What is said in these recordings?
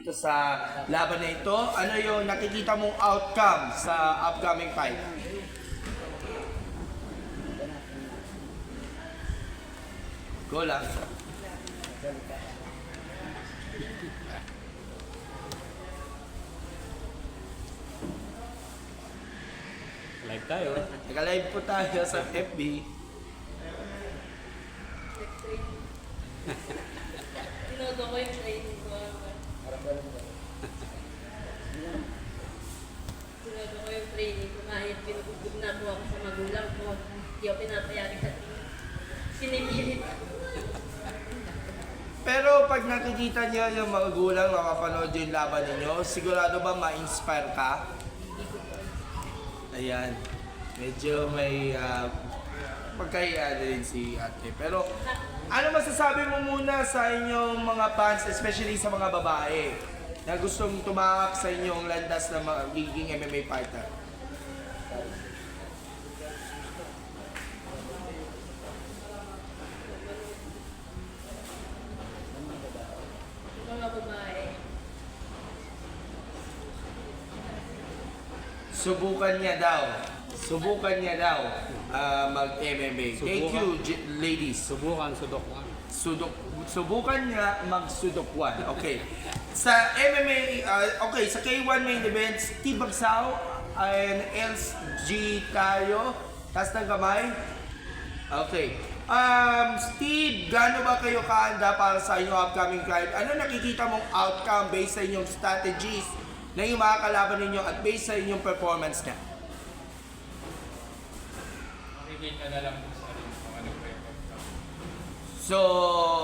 dito sa laban na ito. Ano yung nakikita mong outcome sa upcoming fight? Go lang. Live tayo. Naka-live po tayo sa FB. Tinodo ko yung training ko. Tinodo ko yung training ko kahit pinugugod na ako sa magulang ko. Hindi ako pinapayari sa sinipilit. Pero pag nakikita niyo yung mga gulang, makapanood yung laban ninyo, sigurado ba ma-inspire ka? Ayan. Medyo may pagkaiya din si ate. Pero ano masasabi mo muna sa inyong mga fans, especially sa mga babae, na gustong tumakak sa inyong landas na magiging MMA fighter? Mga babae. Subukan niya daw mag-MMA. Thank you, ladies. Subukan, sudok. Subukan niya mag-sudokwan. Okay. Sa MMA, okay, sa K1 main event, Steve Bagsao and LG tayo. Taas ng kamay. Okay. Steve, gaano ba kayo kahanda para sa inyong upcoming fight? Ano nakikita mong outcome based sa inyong strategies na yung mga kalaban ninyo at based sa inyong performance niya? Makikita na lang po sa rin kung ano po yung outcome. So,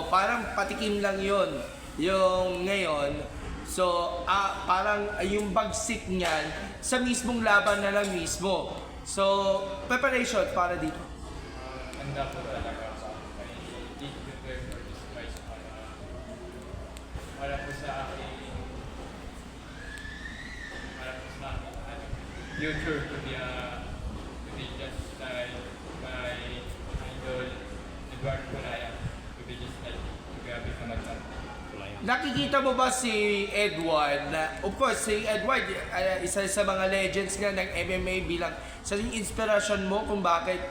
parang patikim lang yon yung ngayon. So, parang yung bagsik niyan sa mismong laban na lang mismo. So, preparation para dito. Handa po talaga ako. May need prepare for this fight para po sa akin future to be just like my idol Edward Kulaya, to be just like grabe sa magsan. Nakikita mo ba si Edward na, of course, si Edward, isa sa mga legends nga ng MMA bilang sa inspirasyon mo kung bakit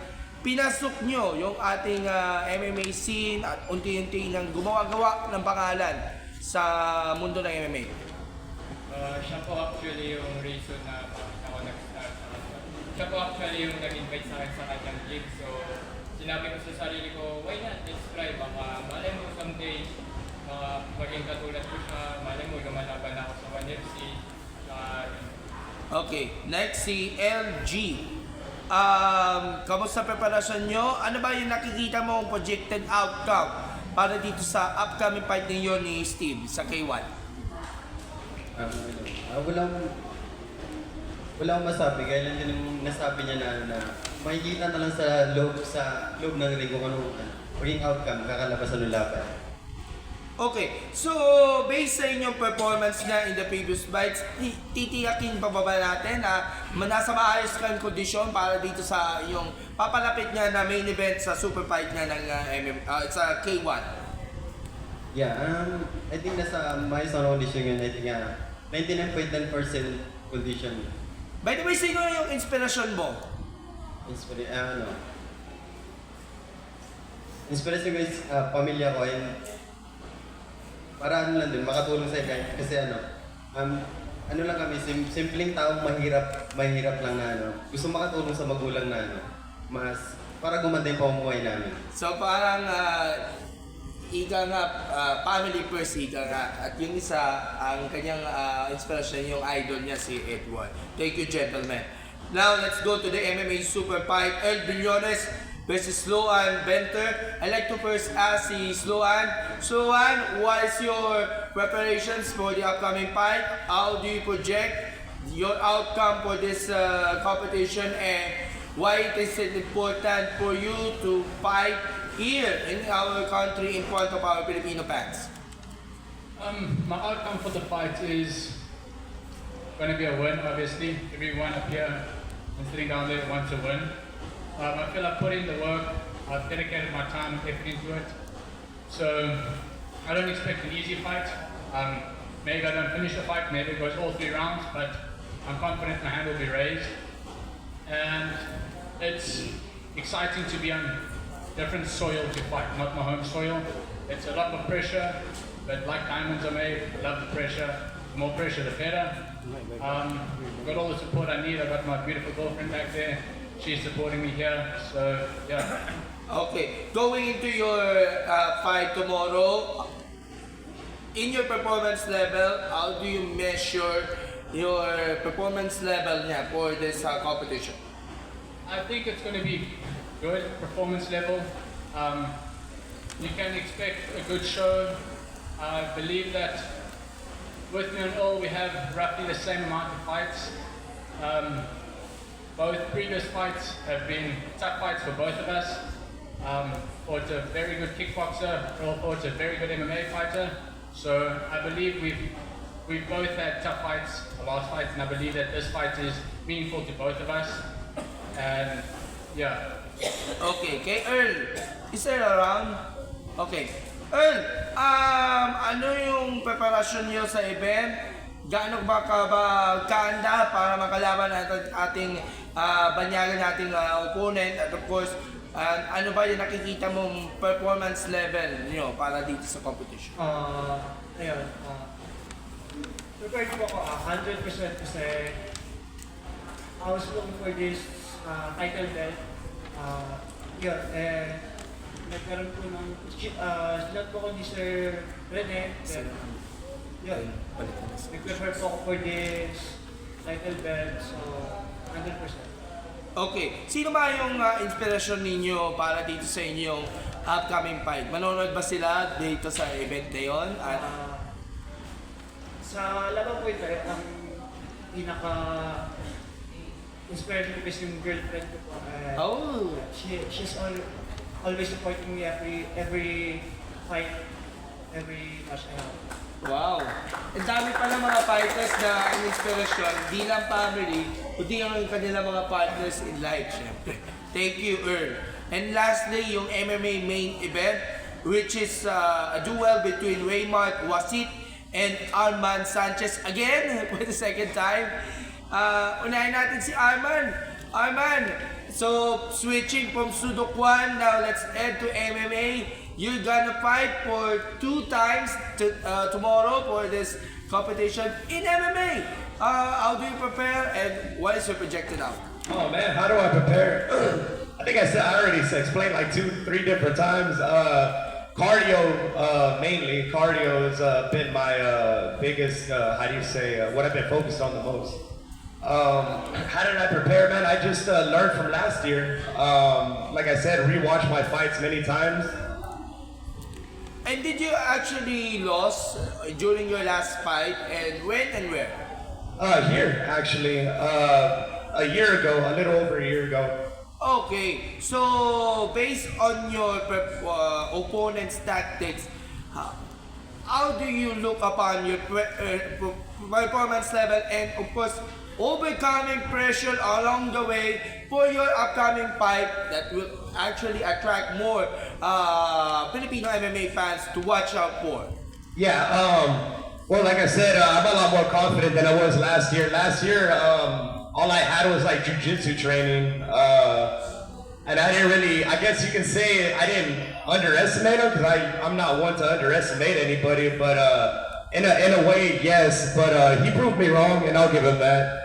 pinasok nyo yung ating MMA scene at unti-unti nang gumawa-gawa ng pangalan sa mundo ng MMA? Siya po actually yung reason na bakit ako nag-start sa kanya. Siya po actually yung nag-invite sa akin sa kanyang gym. So, sinabi ko sa sarili ko, why not? Let's try. Baka malay mo someday, maging katulad ko siya. Malay mo, lumalaban ako sa 1FC. Okay, next si LG. Kamusta preparasyon nyo? Ano ba yung nakikita mong projected outcome para dito sa upcoming fight ninyo ni Steve sa K1? Walang masabi, kaya lang din yung nasabi niya na makikita na lang sa loob ng ring kung ano maging outcome, kakalabasan ng laban. Okay, so based sa inyong performance na in the previous fights, titiyakin pa ba natin na nasa maayos kang kondisyon para dito sa yung papalapit niya na main event sa super fight niya ng sa K1? Yeah, I think nasa maayos na condition yun. I think 99.9% condition. By the way, sino yung inspirasyon mo? Inspiration ko is pamilya ko and para ano lang din, makatulong sa iba. Kasi ano lang kami, simpleng taong mahirap lang na gusto makatulong sa magulang na mas para gumanda yung pamumuhay namin. So parang ika nga, family first, ika nga. At yung isa, ang kanyang inspirasyon, yung idol niya si Edward. Thank you, gentlemen. Now, let's go to the MMA super fight. El Briones versus Sloan Benter. I'd like to first ask si Sloan. Sloan, what is your preparations for the upcoming fight? How do you project your outcome for this competition and why is it important for you to fight here in our country in front of our Filipino fans? My outcome for the fight is going to be a win, obviously. Everyone up here and sitting down there wants to win. I feel I've put in the work, I've dedicated my time and effort into it. So I don't expect an easy fight. maybe I don't finish the fight, maybe it goes all 3 rounds, but I'm confident my hand will be raised. And it's exciting to be on different soil to fight, not my home soil. It's a lot of pressure, but like diamonds are made, I love the pressure. The more pressure, the better. I've got all the support I need. I've got my beautiful girlfriend back there. She's supporting me here, so yeah. Okay, going into your fight tomorrow, in your performance level, how do you measure your performance level niya for this competition? I think it's going to be good performance level. You can expect a good show. I believe that with me and all, we have roughly the same amount of fights. Both previous fights have been tough fights for both of us. Fought a very good kickboxer, Earl fought a very good MMA fighter. So I believe we've both had tough fights, the last fight, and I believe that this fight is meaningful to both of us. And yeah. Okay, kay Earl, is there around? Okay. Earl, ano yung preparasyon niyo sa event? Gaano ba kaanda para makalaban natin ating banyagan nating opponent? At of course, ano ba yung nakikita mong performance level niyo para dito sa competition? Ayun, prepared po ako 100% kasi I was looking for this title belt. Yun, nagkaroon po ng silat po ko ni Sir Rene. Yun, nag-prepare po ako for this title belt, so 100%. Okay, sino ba yung inspirasyon ninyo para dito sa inyong upcoming fight? Manonood ba sila dito sa event na yun? At Sa laban po ito, ang pinaka-inspired ko is yung girlfriend ko po. oh, She's always supporting me every fight, every match I have. wow. Ang dami pala mga fighters na inspirasyon, di lang family, kundi ang kanilang mga partners in life, syempre. Thank you, Earl. And lastly, yung MMA main event, which is a duel between Raymart Wasit and Arman Sanchez. Again, for the second time. Unahin natin si Arman. Arman, so switching from Sudokwan, now let's head to MMA. You're gonna fight for 2 times tomorrow for this competition in MMA. How do you prepare and what is your projected outcome? Oh man, how do I prepare? I think I already explained like 2-3 different times. Cardio, mainly. Cardio has been my biggest, what I've been focused on the most. How did I prepare, man? I just learned from last year. Like I said, rewatched my fights many times. And did you actually lose during your last fight and when and where? Here, actually. A year ago, a little over a year ago. Okay, so based on your opponent's tactics, how do you look upon your performance level and of course overcoming pressure along the way for your upcoming fight that will actually attract more Filipino MMA fans to watch out for? Yeah, well, like I said, I'm a lot more confident than I was last year. Last year, all I had was like jiu-jitsu training, and I didn't really, I guess you can say I didn't underestimate him because I'm not one to underestimate anybody, but in a way, yes, but he proved me wrong and I'll give him that.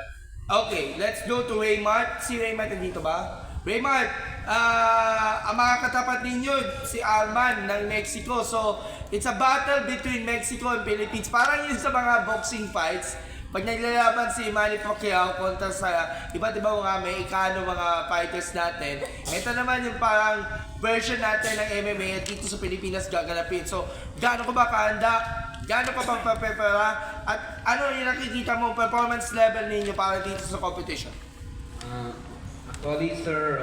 Okay, let's go to Raymart. Si Raymart nandito ba? Raymart, ang mga katapat ninyo, si Arman ng Mexico. So, it's a battle between Mexico and Philippines. Parang yun sa mga boxing fights. Pag naglalaban si Manny Pacquiao kontra sa iba't ibang mga Mexicano, mga fighters natin, ito naman yung parang version natin ng MMA at dito sa Pilipinas gaganapin. So, gaano ka ba kahanda? Gaano ka bang prepara? At ano yung nakikita mong performance level ninyo para dito sa competition? Actually, sir,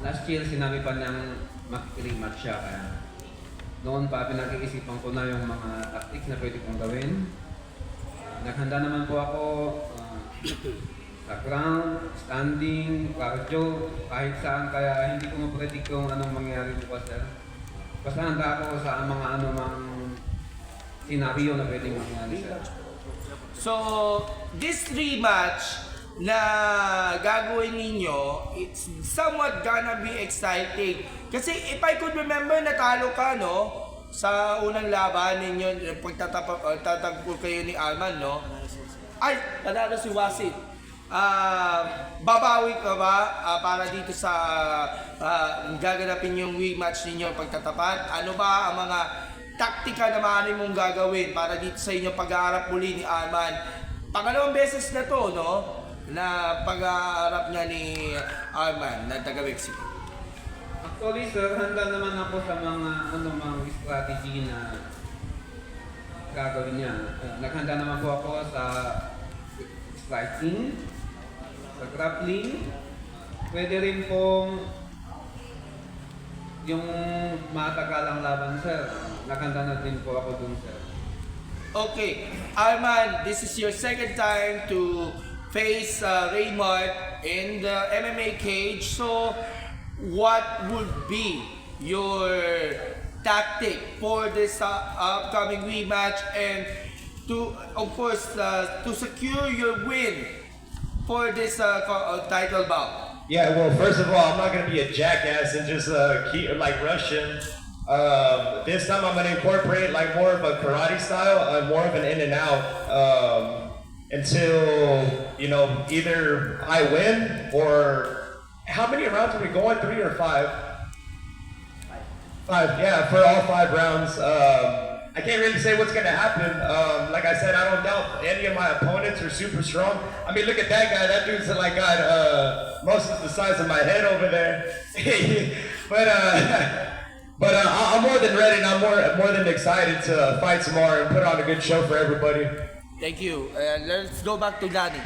last year sinabi pa niyang makikirematch siya. Kaya noon pa pinag-iisipan ko na yung mga tactics na pwede kong gawin. Naghanda naman po ako sa ground, standing, cardio, kahit saan. Kaya hindi ko ma-predict kung anong mangyari bukas, sir. Basta handa ako sa mga senaryo na pwedeng mangyari, sir. So, this rematch na gagawin ninyo, it's somewhat gonna be exciting. Kasi if I could remember, natalo ka, no? Sa unang laban ninyo, pagtatagpo kayo ni Arman, no? Ay, nanalo si Wasit. Babawi ka ba para dito sa gaganapin yung rematch ninyo pagtatapat? Ano ba ang mga taktika na maaari mong gagawin para dito sa inyong pag-aarap muli ni Arman? Pangalawang beses na to, no? Na pag-aarap niya ni Arman na taga-Mexico. Actually, sir, handa naman ako sa mga anumang strategy na gagawin niya. Naghanda naman po ako sa striking, sa grappling. Pwede rin pong yung matagalang laban, sir. Naghanda na din po ako dun, sir. Okay, Arman, this is your second time to face Raymart in the MMA cage. So, what would be your tactic for this upcoming rematch and to, of course, to secure your win for this title bout? Yeah, well, first of all, I'm not gonna be a jackass and just keep like rush him. This time I'm gonna incorporate like more of a karate style, more of an in and out, until either I win or how many rounds are we going? 3 or 5? 5, yeah, for all 5 rounds. I can't really say what's gonna happen. Like I said, I don't doubt any of my opponents are super strong. I mean, look at that guy. That dude's like got most of the size of my head over there. But I'm more than ready, and I'm more than excited to fight some more and put on a good show for everybody. Thank you. Let's go back to Danny.